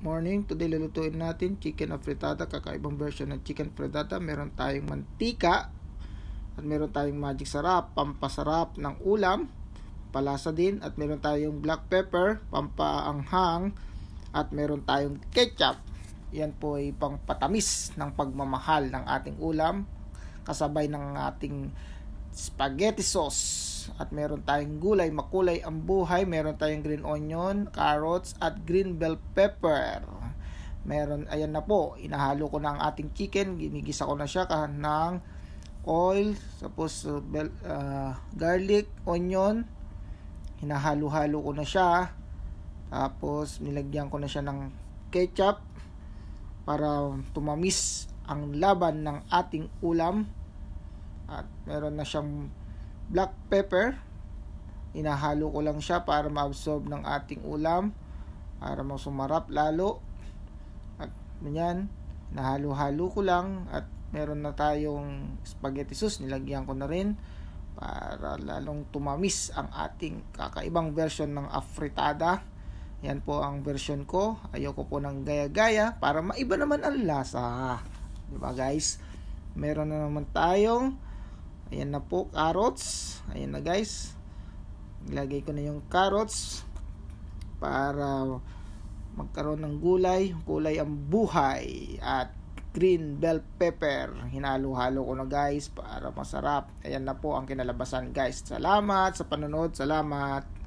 morning. Today lulutuin natin chicken afritada, kakaibang version ng chicken frittata. Meron tayong mantika at meron tayong magic sarap, pampasarap ng ulam, palasa din, at meron tayong black pepper, pampaanghang, at meron tayong ketchup. Yan po ay pangpatamis ng pagmamahal ng ating ulam, kasabay ng ating spaghetti sauce. At meron tayong gulay, makulay ang buhay. Meron tayong green onion, carrots, at green bell pepper. Meron, ayan na po, inahalo ko na ang ating chicken. Ginigisa ko na siya ng oil, tapos garlic, onion. Hinahalo-halo ko na siya. Tapos nilagyan ko na siya ng ketchup para tumamis ang laban ng ating ulam. At meron na siyang black pepper. Inahalo ko lang siya para ma-absorb ng ating ulam, para masumarap lalo. At ganyan, inahalo-halo ko lang. At meron na tayong spaghetti sauce, nilagyan ko na rin para lalong tumamis ang ating kakaibang version ng afritada. Yan po ang version ko. Ayoko po ng gaya-gaya para maiba naman ang lasa, diba guys? Meron na naman tayong, ayan na po, carrots. Ayan na guys, ilagay ko na yung carrots para magkaroon ng kulay ang buhay. At green bell pepper, hinalo-halo ko na guys para masarap. Ayan na po ang kinalabasan guys. Salamat sa panonood, salamat.